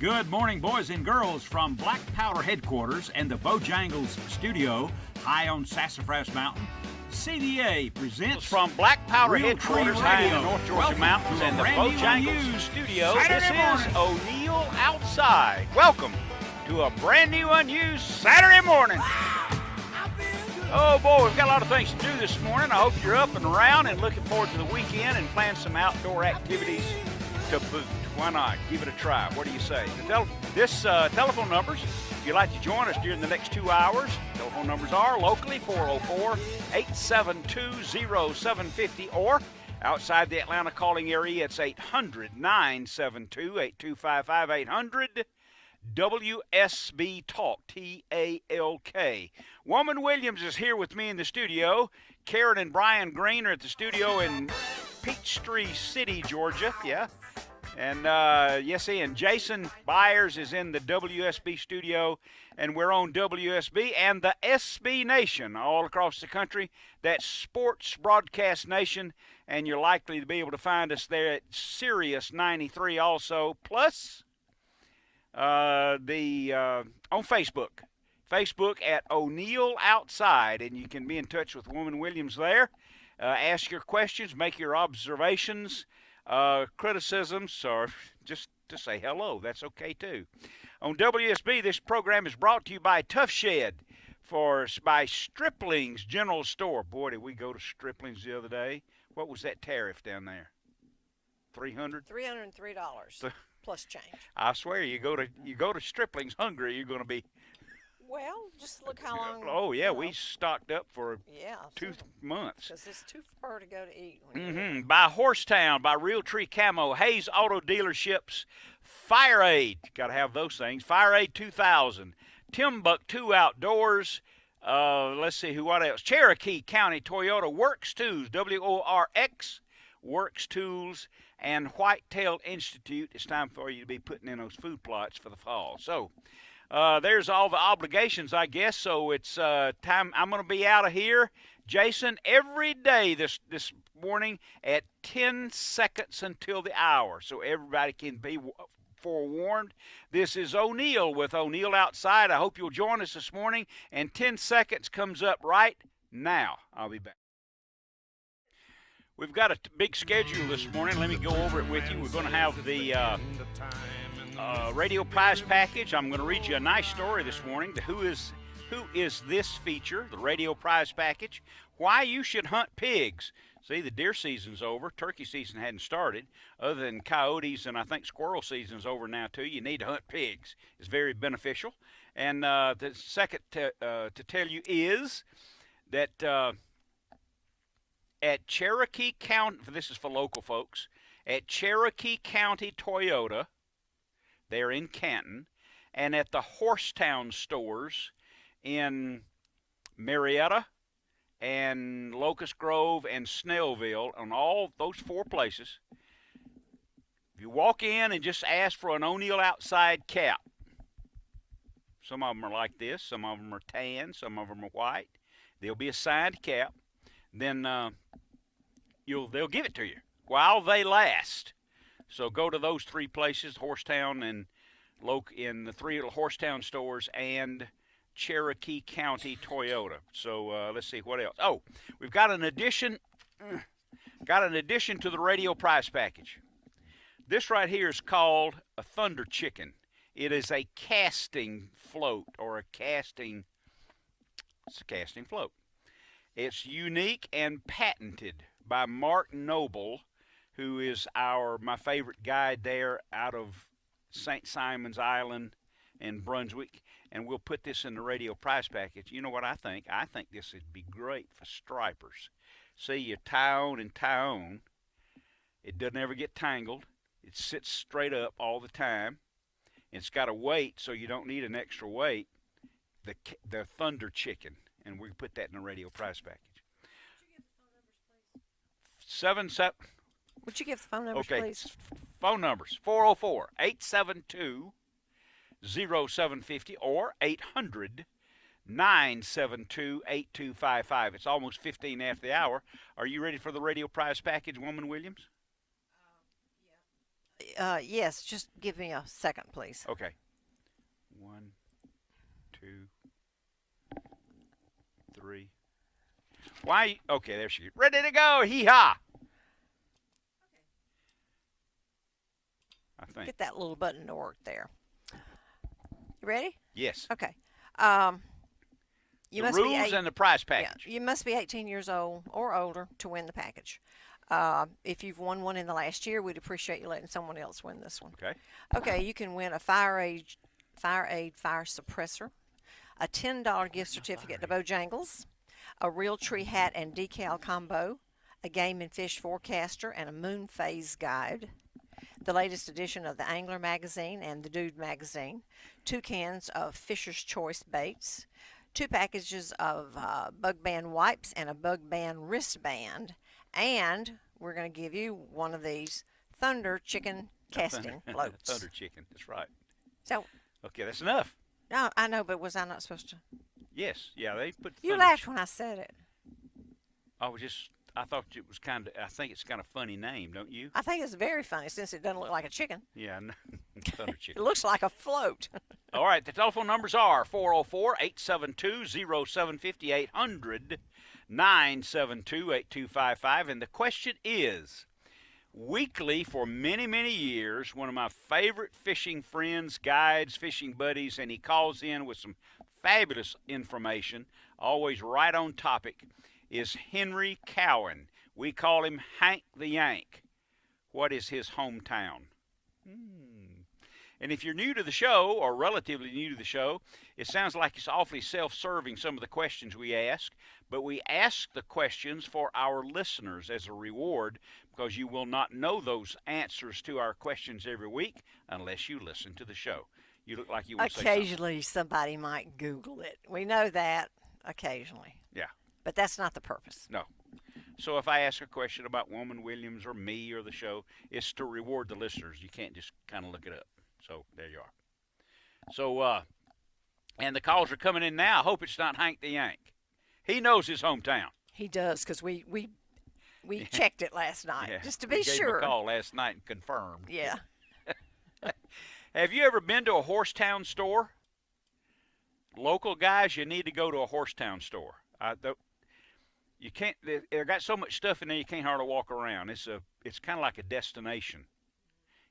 Good morning, boys and girls, from Black Powder headquarters and the Bojangles studio high on Sassafras Mountain. CDA presents from Black Powder Real headquarters Tree high in Radio. the North Georgia Welcome mountains to a and the brand new Bojangles unused studio. Saturday This is morning. O'Neill Outside. Welcome to a brand new unused Saturday morning. Oh boy, we've got a lot of things to do this morning. I hope you're up and around and looking forward to the weekend and plan some outdoor activities to boot. Why not? Give it a try. What do you say? Telephone numbers, if you'd like to join us during the next 2 hours, telephone numbers are locally 404-872-0750, or outside the Atlanta calling area, it's 800-972-8255, 800-WSB Talk, T-A-L-K. Woman Williams is here with me in the studio. Karen and Brian Green are at the studio in Peachtree City, Georgia. Yeah. And and Jason Byers is in the WSB studio, and we're on WSB and the SB Nation all across the country. That's Sports Broadcast Nation, and you're likely to be able to find us there at Sirius 93 also, plus on Facebook. Facebook at O'Neill Outside, and you can be in touch with Woman Williams there. Ask your questions, make your observations, criticisms, or just to say hello. That's okay too. On WSB, this program is brought to you by Tough Shed by Stripling's General Store. Boy, did we go to Stripling's the other day. What was that tariff down there? $300? $303 plus change. I swear, you go to Stripling's hungry, you're going to be. Well, just look how long. Oh yeah, we stocked up for 2 months. Because it's too far to go to eat. By Horsetown, by Realtree Camo, Hayes Auto Dealerships, Fire Aid. Got to have those things. Fire Aid 2000, Timbuktu Outdoors. Let's see what else. Cherokee County Toyota, Works Tools, WORX, Works Tools, and Whitetail Institute. It's time for you to be putting in those food plots for the fall. So. There's all the obligations, I guess, so it's time. I'm going to be out of here, Jason, every day this morning at 10 seconds until the hour, so everybody can be forewarned. This is O'Neill with O'Neill Outside. I hope you'll join us this morning, and 10 seconds comes up right now. I'll be back. We've got a big schedule this morning. Let me go over it with you. We're going to have the radio prize package. I'm going to read you a nice story this morning. Who is this feature, the radio prize package. Why you should hunt pigs. See, the deer season's over. Turkey season hadn't started. Other than coyotes and I think squirrel season's over now too. You need to hunt pigs. It's very beneficial. And the second to tell you is that at Cherokee County, this is for local folks, at Cherokee County Toyota, they're in Canton, and at the Horsetown stores in Marietta and Locust Grove and Snellville, on all those 4 places. If you walk in and just ask for an O'Neill Outside cap, some of them are like this, some of them are tan, some of them are white. They'll be a signed cap. Then they'll give it to you while they last. So go to those 3 places, Horsetown and in the 3 little Horsetown stores and Cherokee County Toyota. So let's see what else. Oh, we've got an addition to the radio prize package. This right here is called a Thunder Chicken. It is a casting float or it's a casting float. It's unique and patented by Mark Noble, who is my favorite guide there out of St. Simon's Island and Brunswick, and we'll put this in the radio prize package. You know what I think? I think this would be great for stripers. See, you tie on and tie on. It doesn't ever get tangled. It sits straight up all the time. It's got a weight, so you don't need an extra weight. The Thunder Chicken, and we put that in the radio prize package. Would you give the phone numbers, please? Phone numbers, 404-872-0750 or 800-972-8255. It's almost 15 after the hour. Are you ready for the radio prize package, Woman Williams? Yes, just give me a second, please. Okay. 1, 2, 3. Why? Okay, there she is. Ready to go. Hee-haw. I think. Get that little button to work there. You ready? Yes. Okay. You The must rules be and the prize package. Yeah, you must be 18 years old or older to win the package. If you've won one in the last year, we'd appreciate you letting someone else win this one. Okay. Okay, you can win a FireAid fire suppressor, a $10 gift certificate to Bojangles, a Realtree hat and decal combo, a Game and Fish forecaster, and a moon phase guide, the latest edition of the Angler magazine and the Dude magazine, 2 cans of Fisher's Choice baits, 2 packages of Bug Band wipes and a Bug Band wristband, and we're going to give you one of these Thunder chicken casting floats. Thunder chicken. That's right. So, Okay, that's enough. no, I know, but was I not supposed to? Yes. Yeah, they put. You Thunder laughed when I said it. I thought it was kind of. I think it's kind of funny name, don't you? I think it's very funny since it doesn't look like a chicken. Yeah. Thunder It chicken. looks like a float. All right, the telephone numbers are 404-872-0750, 800-972-8255. And the question is, weekly for many, many years, one of my favorite fishing friends, guides, fishing buddies, and he calls in with some fabulous information, always right on topic, is Henry Cowan. We call him Hank the Yank. What is his hometown? And if you're new to the show, or relatively new to the show, it sounds like it's awfully self-serving, some of the questions we ask. But we ask the questions for our listeners as a reward, because you will not know those answers to our questions every week unless you listen to the show. You look like you want to say something. Occasionally, somebody might Google it. We know that occasionally. Yeah. But that's not the purpose. No. So if I ask a question about Woman Williams or me or the show, it's to reward the listeners. You can't just kind of look it up. So there you are. So, and the calls are coming in now. I hope it's not Hank the Yank. He knows his hometown. He does, because we checked it last night, Yeah, just to we be gave him sure. a call last night and confirmed. Yeah. Have you ever been to a Horsetown store? Local guys, you need to go to a Horsetown store. You can't. They got so much stuff in there you can't hardly walk around. It's kind of like a destination.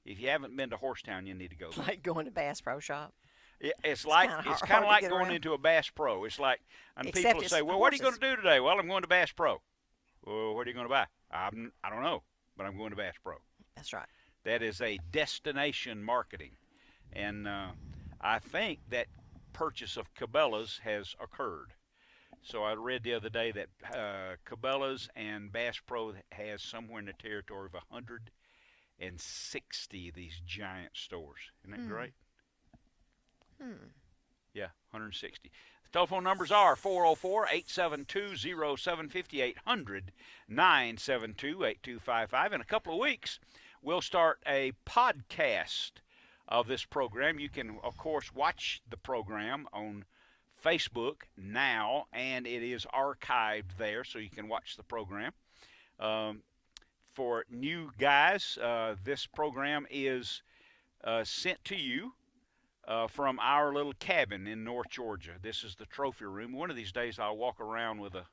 If you haven't been to Horsetown, you need to go there. Like going to Bass Pro Shop. Yeah, it's kinda kind hard of to like get going around. into a Bass Pro. It's like, and Except people it's say, "Well, what are you going horses. to do today?" "Well, I'm going to Bass Pro." "Well, what are you going to buy?" I don't know, but I'm going to Bass Pro. That's right. That is a destination marketing, and I think that purchase of Cabela's has occurred. So I read the other day that Cabela's and Bass Pro has somewhere in the territory of 160 of these giant stores. Isn't that great? Yeah, 160. The telephone numbers are 404-872-0750, 800-972-8255. In a couple of weeks, we'll start a podcast of this program. You can, of course, watch the program on Facebook now, and it is archived there, so you can watch the program. For new guys, this program is sent to you from our little cabin in North Georgia. This is the trophy room. One of these days I'll walk around with a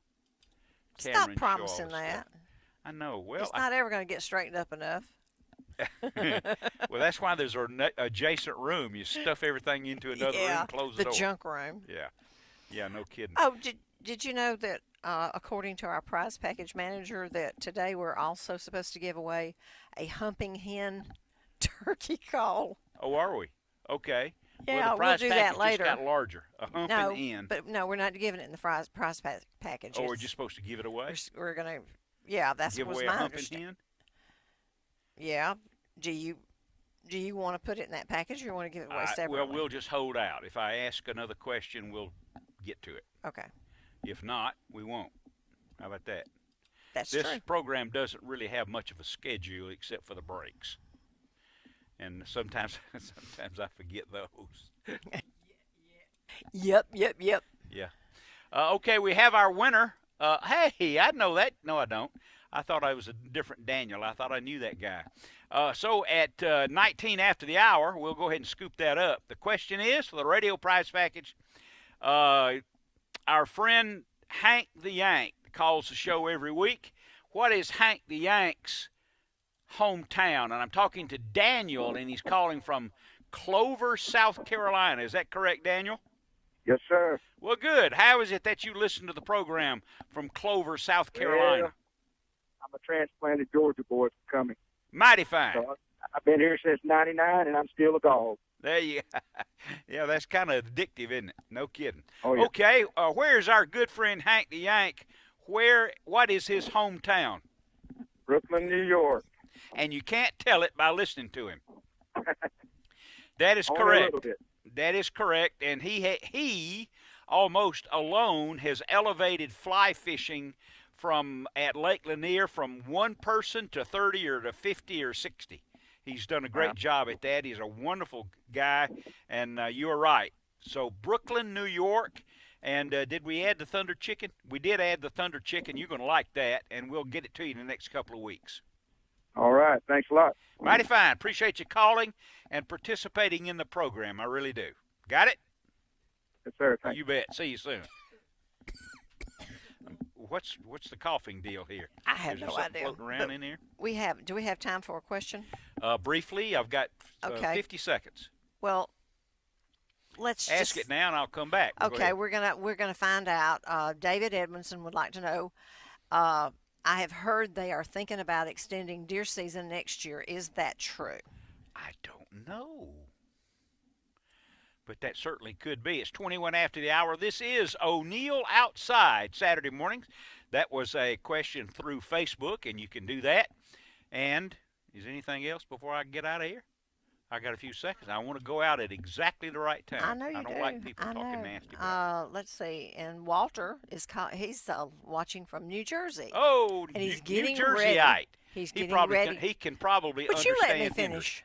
camera Stop and show all promising the that. stuff. I know. Well, It's not ever going to get straightened up enough. well, that's why there's an adjacent room. You stuff everything into another room, close the the door. junk room. Yeah, no kidding. Oh, did you know that according to our prize package manager, that today we're also supposed to give away a humping hen turkey call? Oh, are we? Okay. Yeah, well, the we'll prize do that package later. just got larger. A humping No, hen. but no, we're not giving it in the prize package. Oh, we're It's- just supposed to give it away? we're gonna. Yeah, that's Give was away a my humping understanding. hen? Yeah. Do you want to put it in that package, or you want to give it away separately? Well, we'll just hold out. If I ask another question, we'll get to it. Okay, If not, we won't. How about that? that's This true. program doesn't really have much of a schedule except for the breaks. And sometimes I forget those. Yep. Yeah. Okay, we have our winner. Hey, I know that. No, I don't. I thought I was a different Daniel. I thought I knew that guy. So at 19 after the hour, we'll go ahead and scoop that up. The question is, for the radio prize package, our friend Hank the Yank calls the show every week. What is Hank the Yank's hometown? And I'm talking to Daniel, and he's calling from Clover, South Carolina. Is that correct, Daniel? Yes, sir. Well, good. How is it that you listen to the program from Clover, South Carolina? Well, I'm a transplanted Georgia boy from Cumming. Mighty fine. So I've been here since '99, and I'm still a dog. There you go. Yeah, that's kind of addictive, isn't it? No kidding. Oh, yeah. Okay, where's our good friend Hank the Yank? What is his hometown? Brooklyn, New York. And you can't tell it by listening to him. That is Only a correct. little bit. That is correct. And he almost alone has elevated fly fishing from at Lake Lanier from one person to 30 or to 50 or 60. He's done a great job at that. He's a wonderful guy, and you are right. So Brooklyn, New York, and did we add the Thunder Chicken? We did add the Thunder Chicken. You're going to like that, and we'll get it to you in the next couple of weeks. All right. Thanks a lot. Mighty fine. Appreciate you calling and participating in the program. I really do. Got it? Yes, sir. Thanks. You bet. See you soon. What's the coughing deal here? I have Is there no something idea. floating around in here? Do we have time for a question? Briefly, I've got Okay. 50 seconds. Well, let's Ask it now, and I'll come back. Go Okay, ahead. we're gonna find out. David Edmondson would like to know. I have heard they are thinking about extending deer season next year. Is that true? I don't know. But that certainly could be. It's 21 after the hour. This is O'Neill Outside, Saturday mornings. That was a question through Facebook, and you can do that. And is anything else before I get out of here? I got a few seconds. I want to go out at exactly the right time. I know you I don't do. like people I talking know. nasty about Let's see. And Walter is he's watching from New Jersey. Oh, and he's New getting Jerseyite. ready. He's getting ready. He can probably But you understand let me English. finish.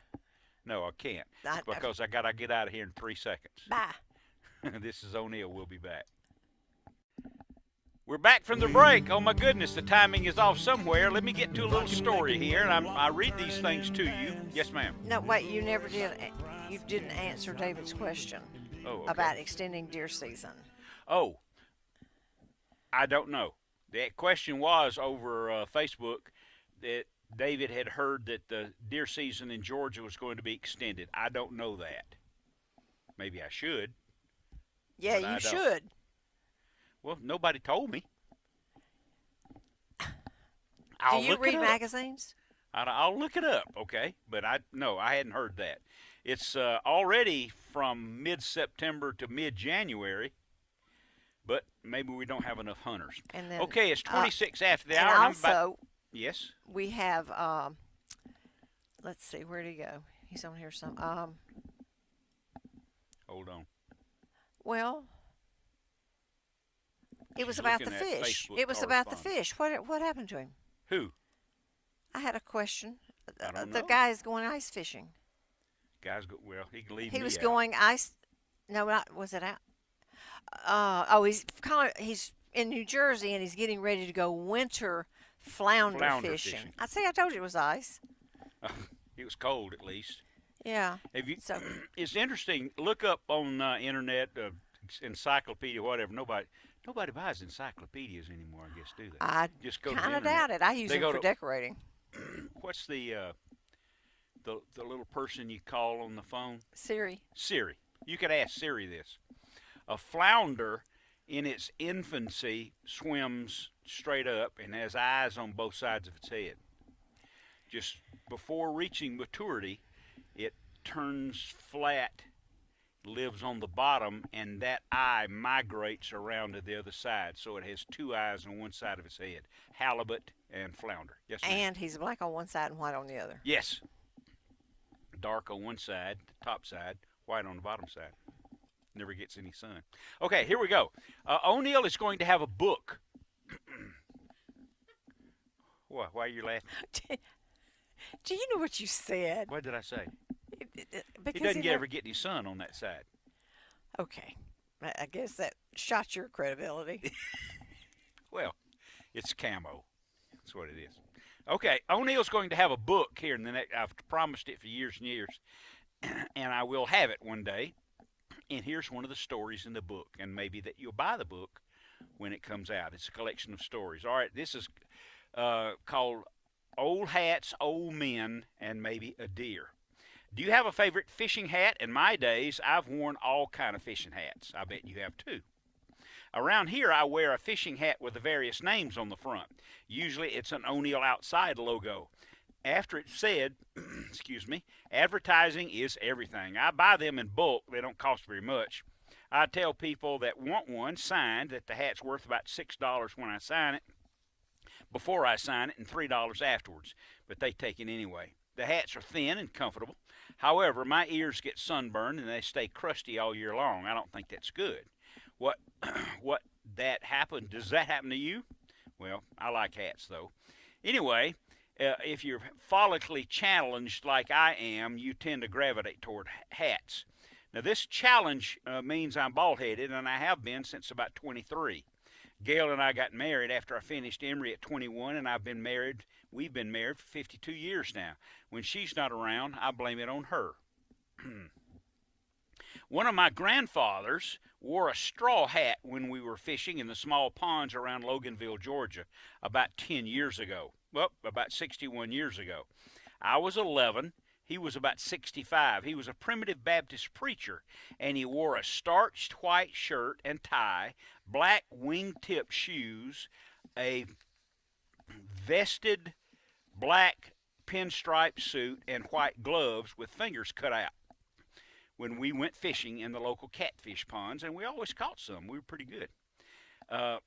No, I can't. I- Because I got to get out of here in 3 seconds. Bye. This is O'Neill. We'll be back. We're back from the break. Oh, my goodness, the timing is off somewhere. Let me get to a little story here, and I read these things to you. Yes, ma'am. No, wait. You never did. You didn't answer David's question Oh, okay. about extending deer season. Oh, I don't know. That question was over Facebook that David had heard that the deer season in Georgia was going to be extended. I don't know that. Maybe I should. Yeah, But I you don't. should. Well, nobody told me. Do I'll you look read it up. magazines? I'll look it up, okay? But I hadn't heard that. It's already from mid-September to mid-January, but maybe we don't have enough hunters. And then, Okay, it's 26 after the and hour. and I'm also, about, yes? we have. Let's see, where'd he go? He's on here some. Hold on. Well, it was She's about the looking at fish. Facebook It was about the correspondence. fish. What happened to him? Who? I had a question. I don't The know. guy is going ice fishing. Guys, well, he can leave He me was out. going ice. No, was it out? He's in New Jersey and he's getting ready to go winter flounder fishing. I told you it was ice. It was cold, at least. Yeah. Have you? So It's interesting. Look up on internet, encyclopedia, whatever. Nobody buys encyclopedias anymore, I guess, do they? I Just go to the kind of internet. doubt it. I use They them go for to- decorating. What's the little person you call on the phone? Siri. Siri. You could ask Siri this. A flounder in its infancy swims straight up and has eyes on both sides of its head. Just before reaching maturity, it turns flat, lives on the bottom, and that eye migrates around to the other side. So it has two eyes on one side of its head. Halibut and flounder. Yes, ma'am. And he's black on one side and white on the other. Yes. Dark on one side, the top side, white on the bottom side. Never gets any sun. Okay, here we go. O'Neill is going to have a book. What? Why are you laughing? Do you know what you said? What did I say? Because He doesn't never- ever get any sun on that side. Okay. I guess that shot your credibility. Well, it's camo. That's what it is. Okay, O'Neill's going to have a book here in the next. I've promised it for years and years, and I will have it one day. And here's one of the stories in the book, and maybe that you'll buy the book when it comes out. It's a collection of stories. All right, this is called Old Hats, Old Men, and Maybe a Deer. Do you have a favorite fishing hat? In my days, I've worn all kind of fishing hats. I bet you have too. Around here, I wear a fishing hat with the various names on the front. Usually, it's an O'Neill Outside logo. After it's said, excuse me, advertising is everything. I buy them in bulk. They don't cost very much. I tell people that want one signed that the hat's worth about $6 when I sign it, before I sign it, and $3 afterwards. But they take it anyway. The hats are thin and comfortable. However, my ears get sunburned and they stay crusty all year long. I don't think that's good. What does that happen to you? Well, I like hats though. Anyway, if you're follically challenged like I am, you tend to gravitate toward hats. Now this challenge means I'm bald-headed, and I have been since about 23. Gail and I got married after I finished Emory at 21, and we've been married for 52 years now. When she's not around, I blame it on her. One of my grandfathers wore a straw hat when we were fishing in the small ponds around Loganville, Georgia, about 10 years ago. Well, about 61 years ago. I was 11. He was about 65. He was a Primitive Baptist preacher, and he wore a starched white shirt and tie, black wingtip shoes, a vested black pinstripe suit, and white gloves with fingers cut out. When we went fishing in the local catfish ponds, and we always caught some. We were pretty good.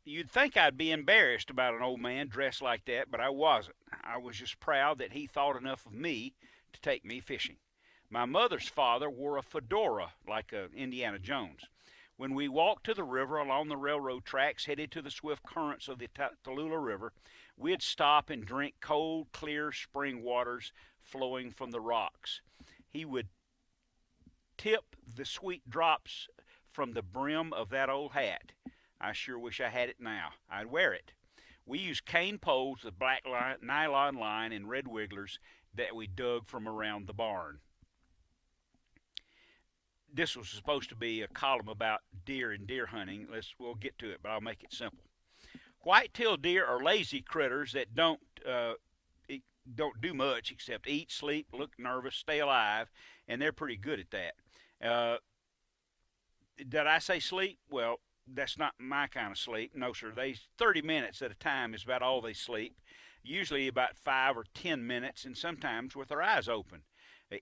You'd think I'd be embarrassed about an old man dressed like that, but I wasn't. I was just proud that he thought enough of me to take me fishing. My mother's father wore a fedora like Indiana Jones. When we walked to the river along the railroad tracks headed to the swift currents of the Tallulah River, we'd stop and drink cold, clear spring waters flowing from the rocks. He would tip the sweet drops from the brim of that old hat. I sure wish I had it now. I'd wear it. We used cane poles with black nylon line and red wigglers that we dug from around the barn. This was supposed to be a column about deer and deer hunting. We'll get to it, but I'll make it simple. White-tailed deer are lazy critters that don't do much except eat, sleep, look nervous, stay alive, and they're pretty good at that. Did I say sleep? Well, that's not my kind of sleep. No, sir. 30 minutes at a time is about all they sleep, usually about 5 or 10 minutes, and sometimes with their eyes open.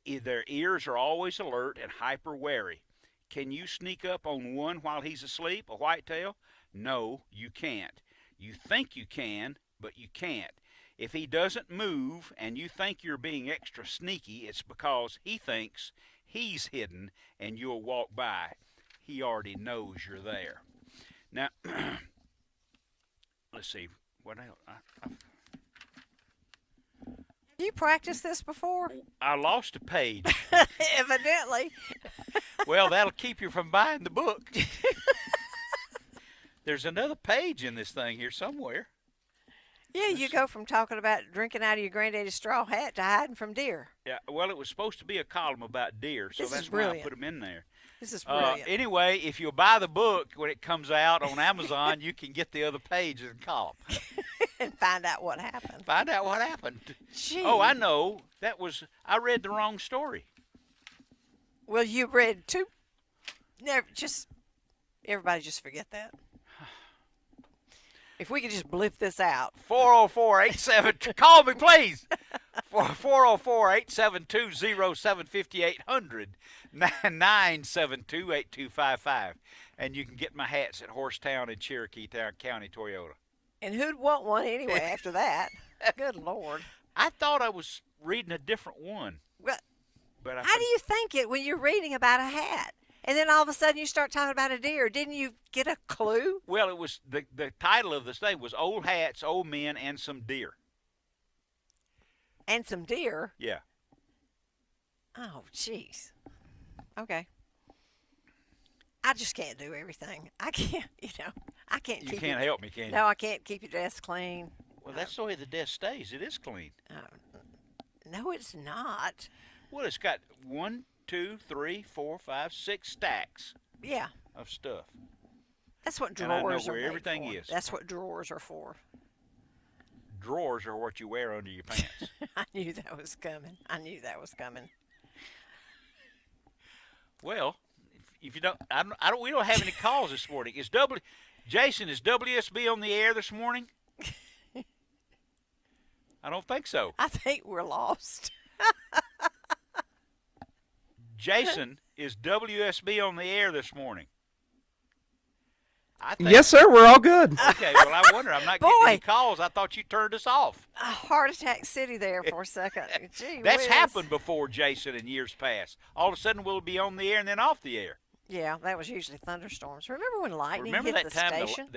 Their ears are always alert and hyper wary. Can you sneak up on one while he's asleep, a whitetail? No, you can't. You think you can, but you can't. If he doesn't move and you think you're being extra sneaky, it's because he thinks he's hidden and you'll walk by. He already knows you're there. Now, let's see. What else? Have you practiced this before? I lost a page. Evidently. Well, that'll keep you from buying the book. There's another page in this thing here somewhere. Yeah, you go from talking about drinking out of your granddaddy's straw hat to hiding from deer. Yeah, well, it was supposed to be a column about deer, so that's why I put them in there. This is brilliant. Anyway, if you'll buy the book when it comes out on Amazon, you can get the other pages and column. And find out what happened. Find out what happened. Gee. Oh, I know. I read the wrong story. Well, you read two. Everybody just forget that. If we could just blip this out. 404-87, call me please. 404-872-075800, 972-8255. And you can get my hats at Horsetown and Cherokee County Toyota. And who'd want one anyway after that? Good Lord. I thought I was reading a different one. Well, but how do you think it when you're reading about a hat? And then all of a sudden you start talking about a deer. Didn't you get a clue? Well, it was the title of this thing was Old Hats, Old Men, and Some Deer. And some deer? Yeah. Oh, jeez. Okay. I just can't do everything. I can't, I can't keep You can't help me, can you? No, I can't keep your desk clean. Well, that's the way the desk stays. It is clean. No, it's not. Well, it's got 1, 2, 3, 4, 5, 6 stacks Yeah, of stuff. that's what And I know drawers are where made everything for. is. That's what drawers are for. Drawers are what you wear under your pants. I knew that was coming. I knew that was coming. Well, if you don't, we don't have any calls this morning. Jason, is WSB on the air this morning? I don't think so. I think we're lost. Jason, is WSB on the air this morning? I think, Yes, sir. We're all good. Okay, well, I wonder. I'm not getting any Boy. calls. I thought you turned us off. A heart attack city there for a second. Gee That's whiz. happened before, Jason, in years past. All of a sudden, we'll be on the air and then off the air. Yeah, that was usually thunderstorms. Remember when lightning Remember hit that the time station?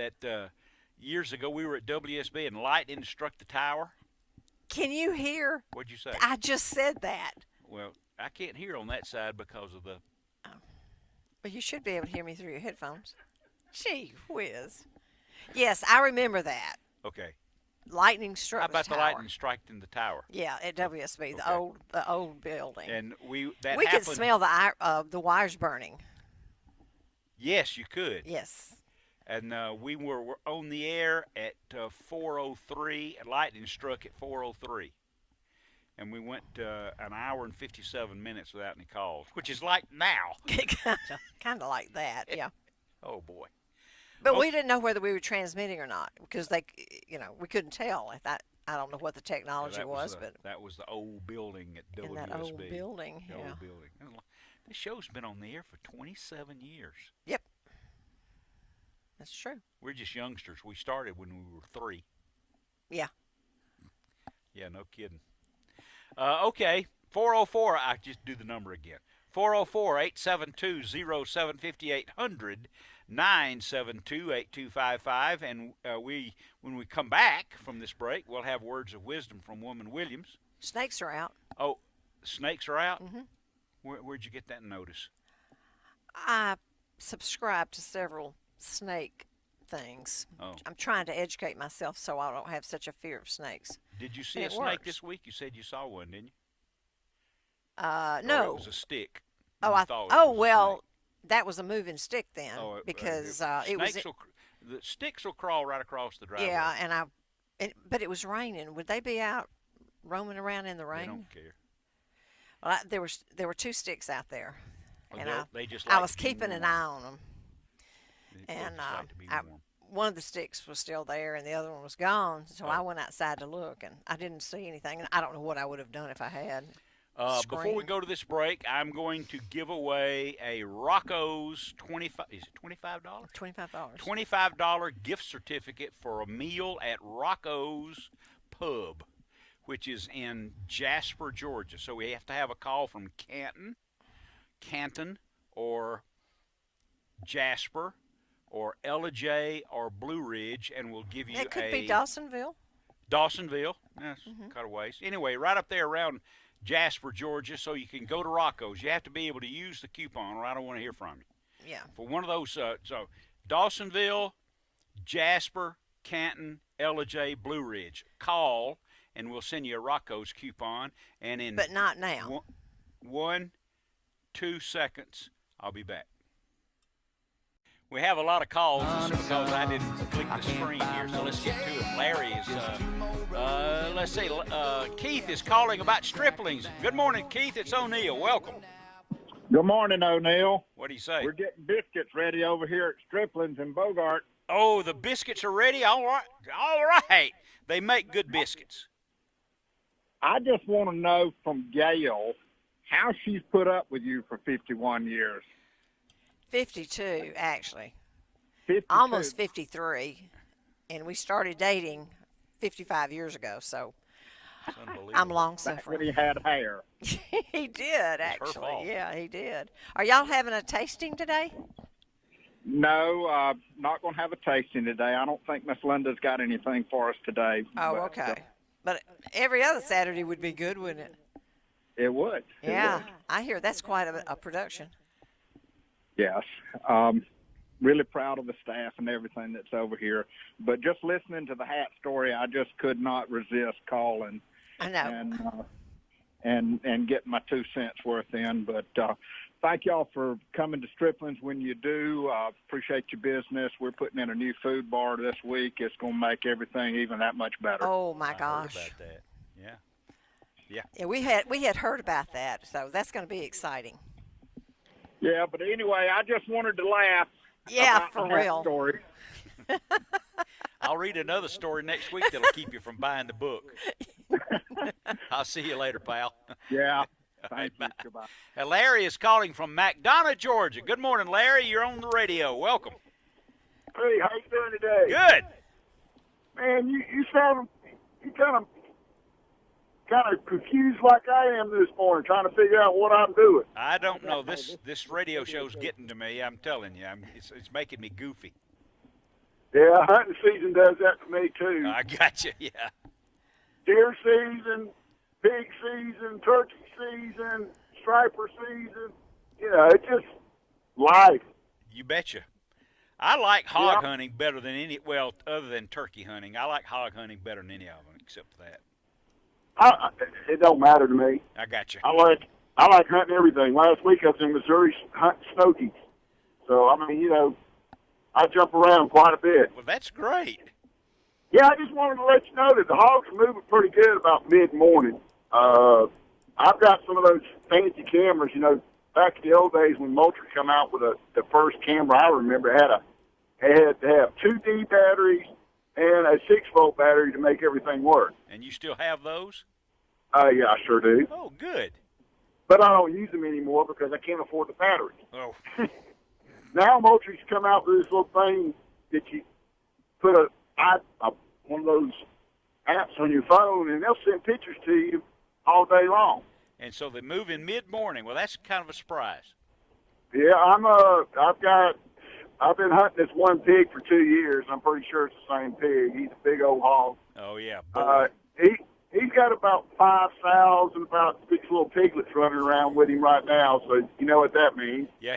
years ago we were at WSB and lightning struck the tower? Can you hear? What'd you say? I just said that. Well, I can't hear on that side because of the. But you should be able to hear me through your headphones. Gee whiz. Yes, I remember that. Okay. Lightning struck How about the the tower. lightning striking the tower? Yeah, at WSB, Okay. the old building. And we we happened. could smell the wires burning. Yes, you could. Yes. And we were on the air at 4:03. And lightning struck at 4:03. And we went an hour and 57 minutes without any calls, which is like now. kind of like that, yeah. Oh boy. But we didn't know whether we were transmitting or not because we couldn't tell. I don't know what the technology That was, the, but that was the old building at WSB. in that old building, The yeah. old building. This show's been on the air for 27 years. Yep. That's true. We're just youngsters. We started when we were 3. Yeah. Yeah, no kidding. Okay, 404. I just do the number again. 404-872-0750-800, 972-8255. And when we come back from this break, we'll have words of wisdom from Woman Williams. Snakes are out. Oh, snakes are out? Mm-hmm. Where'd you get that notice? I subscribe to several snake things. Oh. I'm trying to educate myself so I don't have such a fear of snakes. Did you see And a it snake works. this week? You said you saw one, didn't you? Or No. it was a stick. Oh, You thought it was a well, snake. that was a moving stick then Oh, because it was. The sticks will crawl right across the driveway. Yeah, but it was raining. Would they be out roaming around in the They rain? don't care. Well, there were 2 sticks out there, Well, and they just I like was to be keeping an warm. eye on them. They And just like to be warm. one of the sticks was still there, and the other one was gone. So Oh. I went outside to look, and I didn't see anything. And I don't know what I would have done if I had. Before we Scream. go to this break, I'm going to give away a Rocco's $25. $25. $25 gift certificate for a meal at Rocco's Pub, which is in Jasper, Georgia. So we have to have a call from Canton, or Jasper, or Ellijay, or Blue Ridge, and we'll give you It could a be Dawsonville. Dawsonville. That's Mm-hmm. kind of ways. Anyway, right up there around Jasper, Georgia, so you can go to Rocco's. You have to be able to use the coupon, or I don't want to hear from you. Yeah. For one of those, so Dawsonville, Jasper, Canton, Ellijay, Blue Ridge. Call, and we'll send you a Rocco's coupon. And in But not now. 2 seconds, I'll be back. We have a lot of calls because I didn't click the screen here, so let's get to it. Larry is, let's see, Keith is calling about striplings. Good morning, Keith. It's O'Neill. Welcome. Good morning, O'Neill. What do you say? We're getting biscuits ready over here at Stripling's in Bogart. Oh, the biscuits are ready? All right. All right. They make good biscuits. I just want to know from Gail how she's put up with you for 51 years. 52, actually. 52. Almost 53. And we started dating 55 years ago, so It's unbelievable. I'm long Back when suffering. he had hair. He did, her actually. fault. Yeah, he did. Are y'all having a tasting today? No, not going to have a tasting today. I don't think Miss Linda's got anything for us today. Oh, but, okay. But every other Saturday would be good, wouldn't it? It would. It Yeah, would. I hear that's quite a production. Yes. really proud of the staff and everything that's over here. But just listening to the hat story, I just could not resist calling. I know. And getting my 2 cents worth in. But thank y'all for coming to Stripling's when you do. Appreciate your business. We're putting in a new food bar this week. It's going to make everything even that much better. Oh my I heard gosh. about that. Yeah. Yeah, we had heard about that, so that's going to be exciting. Yeah, but anyway, I just wanted to laugh. Yeah, about for the hat real. Story. I'll read another story next week that'll keep you from buying the book. I'll see you later, pal. Yeah. All Thank right, you. bye. Goodbye. Larry is calling from McDonough, Georgia. Good morning, Larry. You're on the radio. Welcome. Hey, how you doing today? Good. Man, you sound kind of confused like I am this morning, trying to figure out what I'm doing. I don't know. This radio show's getting to me. I'm telling you. It's making me goofy. Yeah, hunting season does that to me too. I got you. Yeah. Deer season, pig season, turkey season, striper season. You know, it's just life. You betcha. I like hog Yeah. hunting better than other than turkey hunting. I like hog hunting better than any of them, except for that. It don't matter to me. I got you. I like hunting everything. Last week I was in Missouri hunting snokies. So, I mean, you know, I jump around quite a bit. Well, that's great. Yeah, I just wanted to let you know that the hogs are moving pretty good about mid-morning. I've got some of those fancy cameras, you know, back in the old days when Moultrie come out with the first camera I remember had to have 2 D batteries and a 6-volt battery to make everything work. And you still have those? Yeah, I sure do. Oh, good. But I don't use them anymore because I can't afford the batteries. Oh, Now Moultrie's come out with this little thing that you put one of those apps on your phone, and they'll send pictures to you all day long. and so they move in mid-morning. Well, that's kind of a surprise. Yeah, I've been hunting this one pig for 2 years. I'm pretty sure it's the same pig. He's a big old hog. Oh, yeah. Boy. He's got about 5 sows and about 6 little piglets running around with him right now. So you know what that means. Yeah,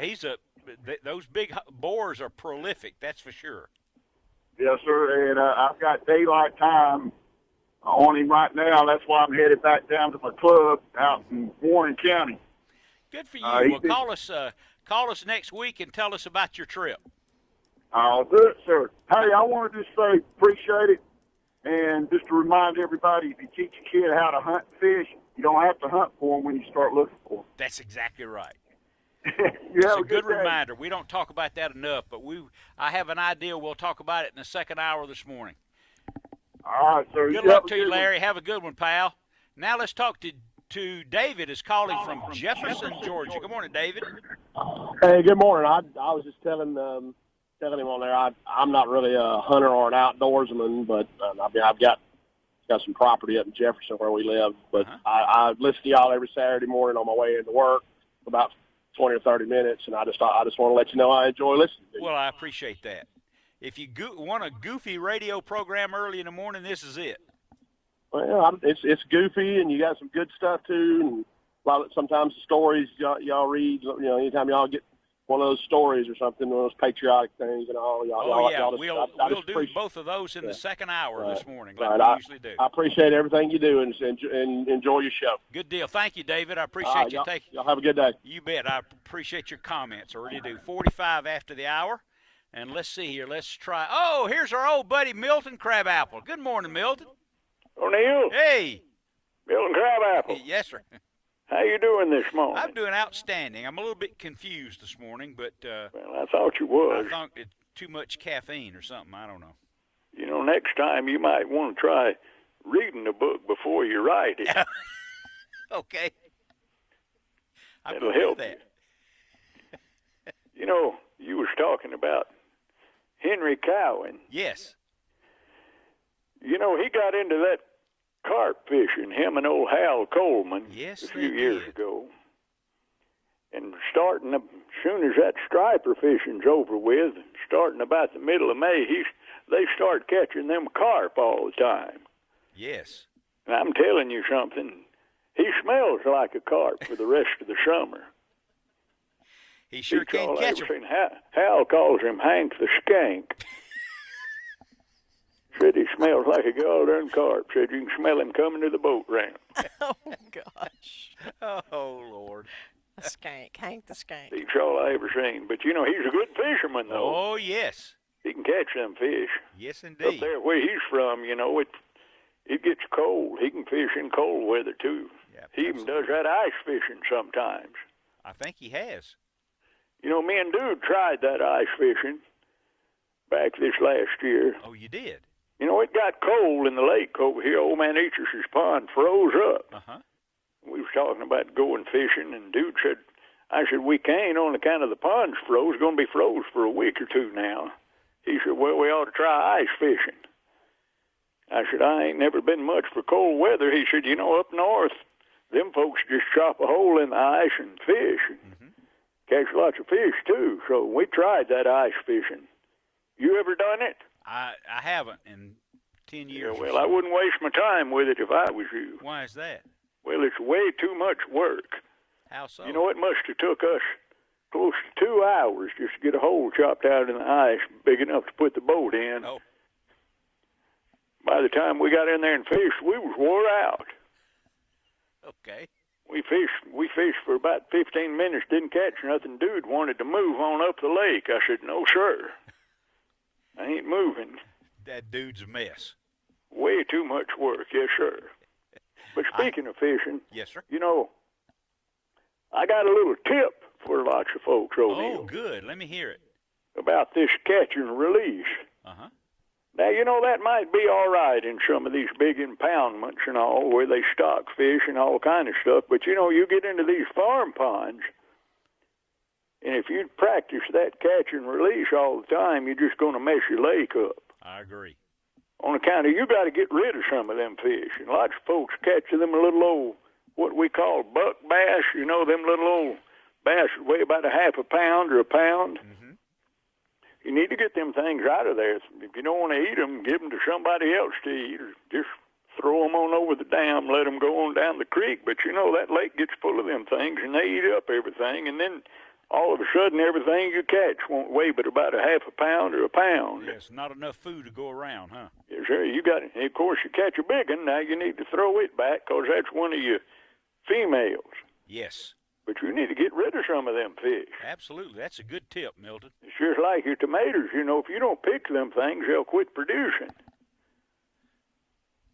those big boars are prolific, that's for sure. Yes, sir. And I've got daylight time on him right now. That's why I'm headed back down to my club out in Warren County. Good for you. Well, call us next week and tell us about your trip. I'll do it, sir. Hey, I wanted to say appreciate it. And just to remind everybody, if you teach a kid how to hunt fish, you don't have to hunt for them when you start looking for them. That's exactly right. You have It's a good day. reminder. We don't talk about that enough, but I have an idea. We'll talk about it in the second hour this morning. All right, sir. Good luck to you, Larry. Have a good one, pal. Now let's talk to David, is calling from Jefferson, Georgia. Good morning, David. Hey, good morning. I was just telling him on there. I'm not really a hunter or an outdoorsman, but I've got some property up in Jefferson where we live. But I listen to y'all every Saturday morning on my way into work, about 20 or 30 minutes, and I just want to let you know I enjoy listening to you. Well, I appreciate that. If you want a goofy radio program early in the morning, this is it. Well, it's goofy, and you got some good stuff too. And sometimes the stories y'all read, you know, anytime y'all get one of those stories or something, one of those patriotic things, and all. We'll do both of those in the second hour this morning, like we usually do. I appreciate everything you do, and enjoy your show. Good deal. Thank you, David. I appreciate you taking. Y'all have a good day. You bet. I appreciate your comments. I really do. 45 after the hour. And let's see here. Let's try. Oh, here's our old buddy Milton Crabapple. Good morning, Milton. O'Neill. Hey. Milton Crabapple. Yes, sir. How you doing this morning? I'm doing outstanding. I'm a little bit confused this morning, but well, I thought you was. I thought it's too much caffeine or something. I don't know. You know, next time you might want to try reading the book before you write it. Okay. It'll help that. You know, you was talking about Henry Cowan. Yes. You know, he got into that carp fishing, him and old Hal Coleman, a few years ago. And starting as soon as that striper fishing's over with, starting about the middle of May, they start catching them carp all the time. Yes. And I'm telling you something, he smells like a carp for the rest of the summer. He sure can't catch him. Hal calls him Hank the Skank. Said he smells like a goddamn carp. Said you can smell him coming to the boat ramp. Oh, gosh. Oh, Lord. A skank. Hank the Skank. He's all I ever seen. But, you know, he's a good fisherman, though. Oh, yes. He can catch them fish. Yes, indeed. Up there where he's from, you know, it gets cold. He can fish in cold weather, too. Yep, he even does that ice fishing sometimes. I think he has. You know, me and Dude tried that ice fishing back this last year. Oh, you did? You know, it got cold in the lake over here. Old Man Eacher's pond froze up. Uh-huh. We was talking about going fishing, and Dude said, I said, we can't on account of the pond's froze. It's going to be froze for a week or two now. He said, well, we ought to try ice fishing. I said, I ain't never been much for cold weather. He said, you know, up north, them folks just chop a hole in the ice and fish. And catch lots of fish, too. So we tried that ice fishing. You ever done it? I haven't in 10 years. Yeah, well, I wouldn't waste my time with it if I was you. Why is that? Well, it's way too much work. How so? You know, it must have took us close to 2 hours just to get a hole chopped out in the ice big enough to put the boat in. Oh. By the time we got in there and fished, we was wore out. Okay. We fished for about 15 minutes, didn't catch nothing. Dude wanted to move on up the lake. I said, no, sir. I ain't moving. That dude's a mess. Way too much work, yes, sir. But speaking of fishing, yes, sir. You know, I got a little tip for lots of folks, O'Neil. Oh, good. Let me hear it. About this catch and release. Uh-huh. Now, you know, that might be all right in some of these big impoundments and all, where they stock fish and all kind of stuff. But, you know, you get into these farm ponds, and if you practice that catch and release all the time, you're just going to mess your lake up. I agree. On account of you got to get rid of some of them fish. And lots of folks catch them little old, what we call buck bass, you know, them little old bass that weigh about a half a pound or a pound. Mm-hmm. You need to get them things out of there. If you don't want to eat them, give them to somebody else to eat, or just throw them on over the dam, let them go on down the creek. But, you know, that lake gets full of them things, and they eat up everything, and then all of a sudden everything you catch won't weigh but about a half a pound or a pound. Yes, not enough food to go around, huh? Yes, sir. You got it. Of course, you catch a big one, now you need to throw it back because that's one of your females. Yes. But you need to get rid of some of them fish. Absolutely. That's a good tip, Milton. It's just like your tomatoes. You know, if you don't pick them things, they'll quit producing.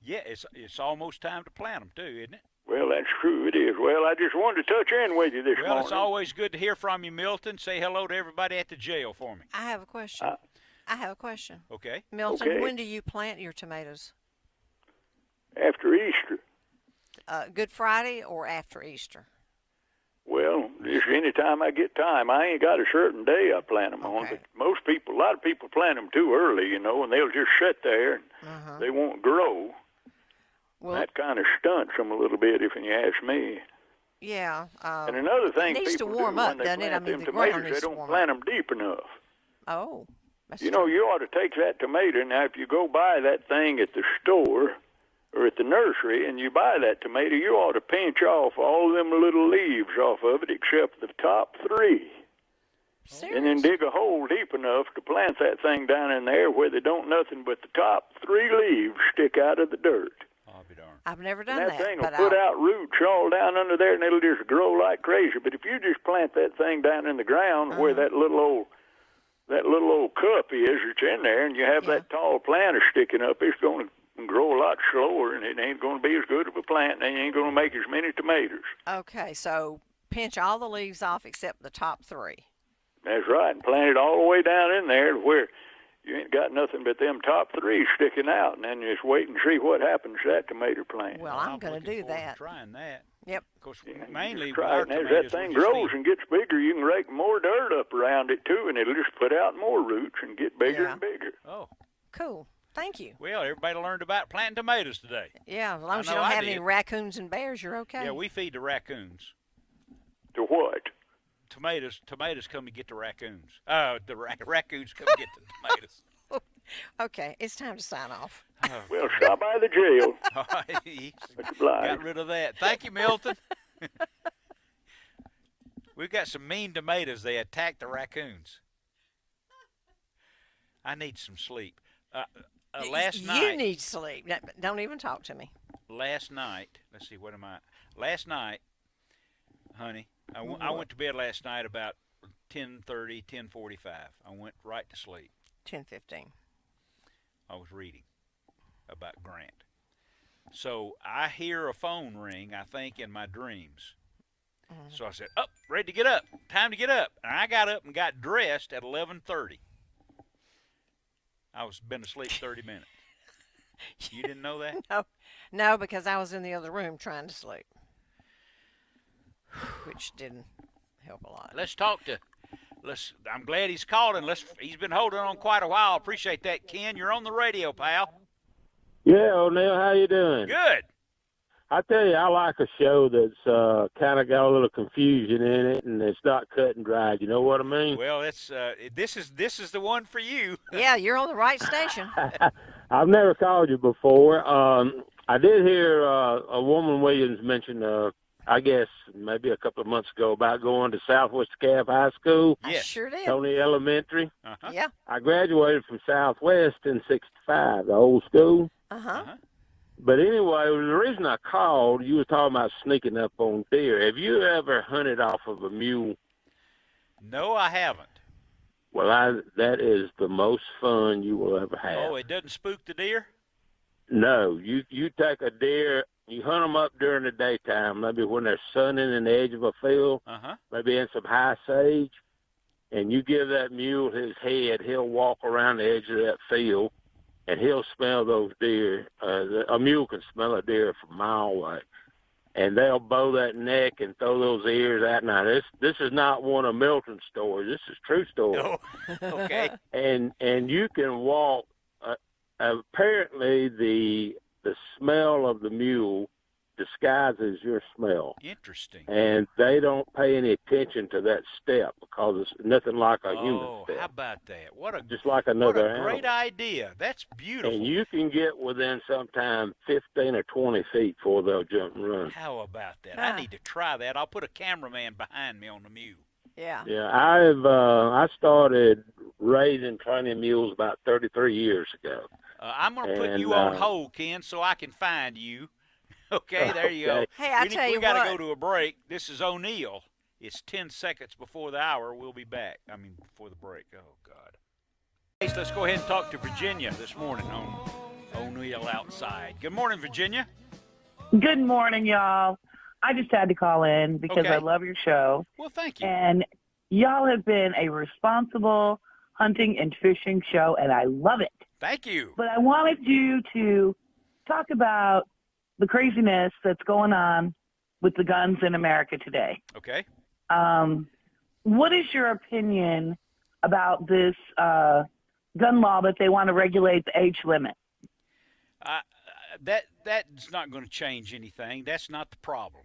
Yeah, it's almost time to plant them, too, isn't it? Well, that's true. It is. Well, I just wanted to touch in with you this morning. Well, it's always good to hear from you, Milton. Say hello to everybody at the jail for me. I have a question. Okay. Milton, okay. When do you plant your tomatoes? After Easter. Good Friday or after Easter? Well, just any time I get time. I ain't got a certain day I plant them on, but a lot of people plant them too early, you know, and they'll just sit there and they won't grow. Well, that kind of stunts them a little bit, if you ask me. Yeah. And another thing it needs people to warm do up, when they doesn't it? I plant mean, them the ground tomatoes, needs they to don't warm plant up. them deep enough. Oh, that's You know, you ought to take that tomato. Now, if you go buy that thing at the store or at the nursery and you buy that tomato, you ought to pinch off all them little leaves off of it except the top 3. Serious? And then dig a hole deep enough to plant that thing down in there where they don't nothing but the top 3 leaves stick out of the dirt. I'll be darned. I've never done And that. that thing will put out roots all down under there, and it'll just grow like crazy. But if you just plant that thing down in the ground where that little old cup is that's in there, and you have that tall planter sticking up, it's going to grow a lot slower, and it ain't going to be as good of a plant, and you ain't going to make as many tomatoes. Okay, so pinch all the leaves off except the top 3. That's right, and plant it all the way down in there to where you ain't got nothing but them top 3 sticking out, and then just wait and see what happens to that tomato plant. Well, I'm going to do that. Trying that. Yep. Of course, mainly try it, and as that thing grows and gets bigger, you can rake more dirt up around it too, and it'll just put out more roots and get bigger and bigger. Oh. Cool. Thank you. Well, everybody learned about planting tomatoes today. Yeah, as long as you don't have any raccoons and bears, you're okay. Yeah, we feed the raccoons. To what? Tomatoes come to get the raccoons. The raccoons come to get the tomatoes. Okay, it's time to sign off. Well, stop by the jail. Got rid of that. Thank you, Milton. We've got some mean tomatoes. They attack the raccoons. I need some sleep. Last night. You need sleep. Don't even talk to me. Last night, let's see, what am I? Last night, honey, I went to bed last night about 10:30, 10:45. I went right to sleep. 10:15. I was reading about Grant. So I hear a phone ring, I think, in my dreams. So I said, up, ready to get up. Time to get up. And I got up and got dressed at 11:30. I was been asleep 30 minutes. You didn't know that? No, because I was in the other room trying to sleep, which didn't help a lot. Let's talk to. I'm glad he's called, and he's been holding on quite a while. Appreciate that, Ken. You're on the radio, pal. Yeah, O'Neill, how you doing? Good. I tell you, I like a show that's kind of got a little confusion in it, and it's not cut and dried. You know what I mean? Well, it's this is the one for you. Yeah, you're on the right station. I've never called you before. I did hear a woman Williams mention, I guess maybe a couple of months ago, about going to Southwest DeKalb High School. Yes. I sure did. Tony Elementary. Uh-huh. Yeah. I graduated from Southwest in '65, the old school. Uh-huh. But anyway, the reason I called, you were talking about sneaking up on deer. Have you ever hunted off of a mule? No, I haven't. Well, that is the most fun you will ever have. Oh, it doesn't spook the deer? No, you take a deer, you hunt them up during the daytime, maybe when they're sunning in the edge of a field, maybe in some high sage, and you give that mule his head, he'll walk around the edge of that field, and he'll smell those deer. A mule can smell a deer from a mile away. And they'll bow that neck and throw those ears out. Now, this is not one of Milton's stories. This is true story. Oh, okay. And you can walk. Apparently, the smell of the mule disguises your smell. Interesting. And they don't pay any attention to that step because it's nothing like a human step. Oh, how about that? Just like another What a great idea. That's beautiful. And you can get within sometime 15 or 20 feet before they'll jump and run. How about that? I need to try that. I'll put a cameraman behind me on the mule. Yeah. Yeah, I started raising training mules about 33 years ago. I'm going to put you on hold, Ken, so I can find you. Okay, there you go. Hey, I tell you we got what. to go to a break. This is O'Neill. It's 10 seconds before the hour. We'll be back. Before the break. Oh, God. Let's go ahead and talk to Virginia this morning on O'Neill Outside. Good morning, Virginia. Good morning, y'all. I just had to call in because I love your show. Well, thank you. And y'all have been a responsible hunting and fishing show, and I love it. Thank you. But I wanted you to talk about the craziness that's going on with the guns in America today. Okay. What is your opinion about this gun law that they want to regulate the age limit? That's not going to change anything. That's not the problem.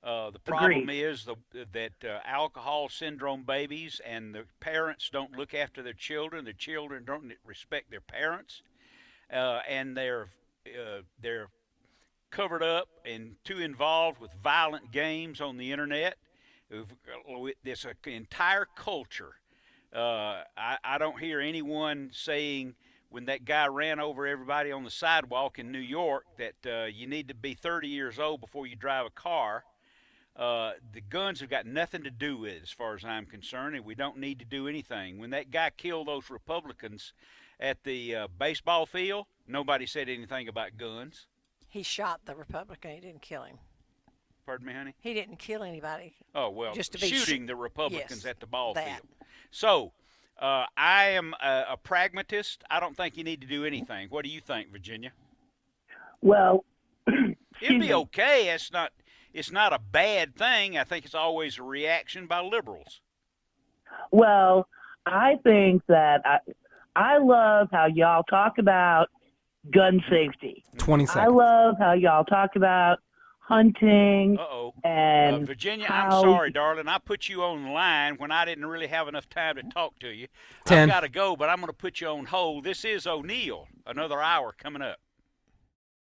The problem is that alcohol syndrome babies and the parents don't look after their children. The children don't respect their parents, and they're covered up and too involved with violent games on the internet. There's an entire culture. I don't hear anyone saying when that guy ran over everybody on the sidewalk in New York that you need to be 30 years old before you drive a car. The guns have got nothing to do with it as far as I'm concerned, and we don't need to do anything. When that guy killed those Republicans at the baseball field, nobody said anything about guns. He shot the Republican. He didn't kill him. Pardon me, honey? He didn't kill anybody. Oh, well, just to be shooting the Republicans at the ball that. field. So, I am a pragmatist. I don't think you need to do anything. What do you think, Virginia? Well, it'd be okay. It's not a bad thing. I think it's always a reaction by liberals. Well, I think that I love how y'all talk about gun safety. 20 seconds. I love how y'all talk about hunting. And Virginia, I'm sorry, darling. I put you on the line when I didn't really have enough time to talk to you. 10. I've got to go, but I'm going to put you on hold. This is O'Neill. Another hour coming up.